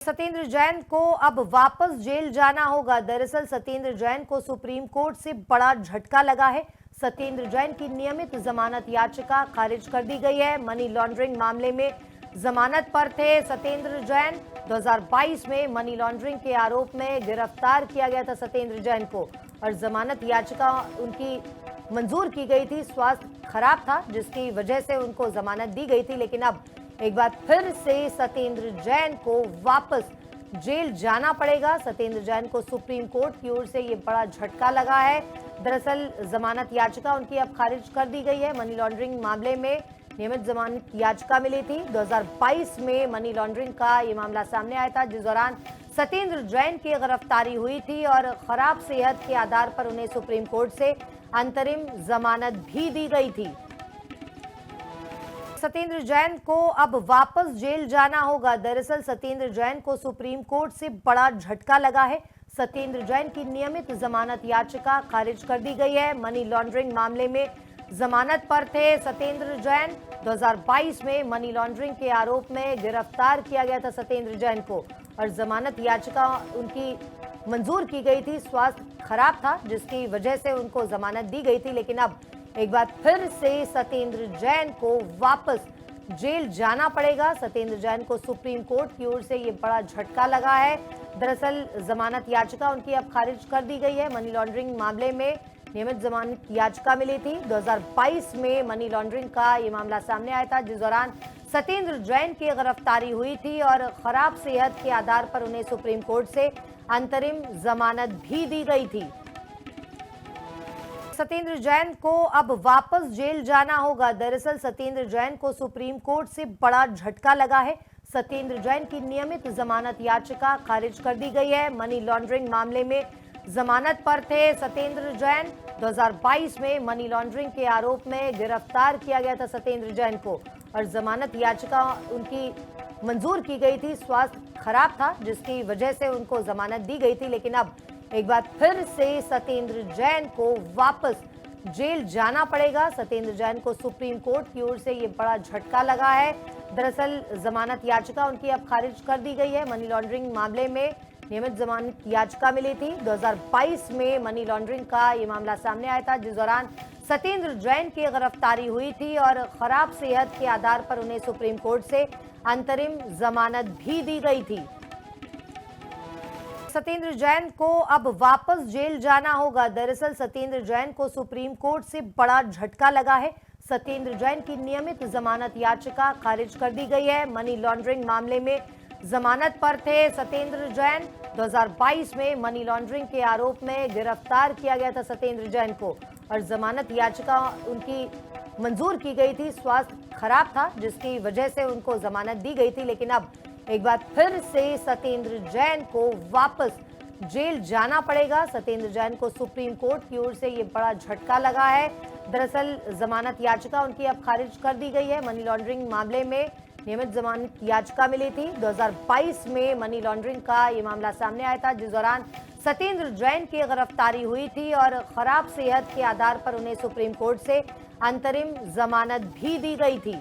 सत्येंद्र जैन को अब वापस जेल जाना होगा। दरअसल सत्येंद्र जैन को सुप्रीम कोर्ट से बड़ा झटका लगा है। सत्येंद्र जैन की नियमित जमानत याचिका खारिज कर दी गई है। मनी लॉन्ड्रिंग मामले में जमानत पर थे सत्येंद्र जैन। 2022 में मनी लॉन्ड्रिंग के आरोप में गिरफ्तार किया गया था सत्येंद्र जैन को और जमानत याचिका उनकी मंजूर की गई थी। स्वास्थ्य खराब था जिसकी वजह से उनको जमानत दी गई थी, लेकिन अब एक बार फिर से सत्येंद्र जैन को वापस जेल जाना पड़ेगा। सत्येंद्र जैन को सुप्रीम कोर्ट की ओर से ये बड़ा झटका लगा है। दरअसल जमानत याचिका उनकी अब खारिज कर दी गई है। मनी लॉन्ड्रिंग मामले में नियमित जमानत याचिका मिली थी। 2022 में मनी लॉन्ड्रिंग का ये मामला सामने आया था, जिस दौरान सत्येंद्र जैन की गिरफ्तारी हुई थी और खराब सेहत के आधार पर उन्हें सुप्रीम कोर्ट से अंतरिम जमानत भी दी गई थी। सत्येंद्र जैन को अब वापस जेल जाना होगा। दरअसल सत्येंद्र जैन को सुप्रीम कोर्ट से बड़ा झटका लगा है। सत्येंद्र जैन की नियमित जमानत याचिका खारिज कर दी गई है। मनी लॉन्ड्रिंग मामले में जमानत पर थे सत्येंद्र जैन। 2022 में मनी लॉन्ड्रिंग के आरोप में गिरफ्तार किया गया था सत्येंद्र जैन को और जमानत याचिका उनकी मंजूर की गई थी। स्वास्थ्य खराब था जिसकी वजह से उनको जमानत दी गई थी, लेकिन अब एक बार फिर से सत्येंद्र जैन को वापस जेल जाना पड़ेगा। सत्येंद्र जैन को सुप्रीम कोर्ट की ओर से ये बड़ा झटका लगा है। दरअसल जमानत याचिका उनकी अब खारिज कर दी गई है। मनी लॉन्ड्रिंग मामले में नियमित जमानत याचिका मिली थी। 2022 में मनी लॉन्ड्रिंग का ये मामला सामने आया था, जिस दौरान सत्येंद्र जैन की गिरफ्तारी हुई थी और खराब सेहत के आधार पर उन्हें सुप्रीम कोर्ट से अंतरिम जमानत भी दी गई थी। सत्येंद्र जैन को अब वापस जेल जाना होगा। दरअसल सत्येंद्र जैन को सुप्रीम कोर्ट से बड़ा झटका लगा है। सत्येंद्र जैन की नियमित जमानत याचिका खारिज कर दी गई है। मनी लॉन्ड्रिंग मामले में जमानत पर थे सत्येंद्र जैन। 2022 में मनी लॉन्ड्रिंग के आरोप में गिरफ्तार किया गया था सत्येंद्र जैन को और जमानत याचिका उनकी मंजूर की गई थी। स्वास्थ्य खराब था जिसकी वजह से उनको जमानत दी गई थी, लेकिन अब एक बार फिर से सत्येंद्र जैन को वापस जेल जाना पड़ेगा। सत्येंद्र जैन को सुप्रीम कोर्ट की ओर से ये बड़ा झटका लगा है। दरअसल जमानत याचिका उनकी अब खारिज कर दी गई है। मनी लॉन्ड्रिंग मामले में नियमित जमानत याचिका मिली थी। 2022 में मनी लॉन्ड्रिंग का ये मामला सामने आया था, जिस दौरान सत्येंद्र जैन की गिरफ्तारी हुई थी और खराब सेहत के आधार पर उन्हें सुप्रीम कोर्ट से अंतरिम जमानत भी दी गई थी। सत्येंद्र जैन को अब वापस जेल जाना होगा। दरअसल सत्येंद्र जैन को सुप्रीम कोर्ट से बड़ा झटका लगा है। सत्येंद्र जैन की नियमित जमानत याचिका खारिज कर दी गई है। मनी लॉन्ड्रिंग मामले में जमानत पर थे सत्येंद्र जैन। 2022 में मनी लॉन्ड्रिंग के आरोप में गिरफ्तार किया गया था सत्येंद्र जैन को और जमानत याचिका उनकी मंजूर की गई थी। स्वास्थ्य खराब था जिसकी वजह से उनको जमानत दी गई थी, लेकिन अब एक बार फिर से सत्येंद्र जैन को वापस जेल जाना पड़ेगा। सत्येंद्र जैन को सुप्रीम कोर्ट की ओर से ये बड़ा झटका लगा है। दरअसल जमानत याचिका उनकी अब खारिज कर दी गई है। मनी लॉन्ड्रिंग मामले में नियमित जमानत याचिका मिली थी। 2022 में मनी लॉन्ड्रिंग का ये मामला सामने आया था, जिस दौरान सत्येंद्र जैन की गिरफ्तारी हुई थी और खराब सेहत के आधार पर उन्हें सुप्रीम कोर्ट से अंतरिम जमानत भी दी गई थी।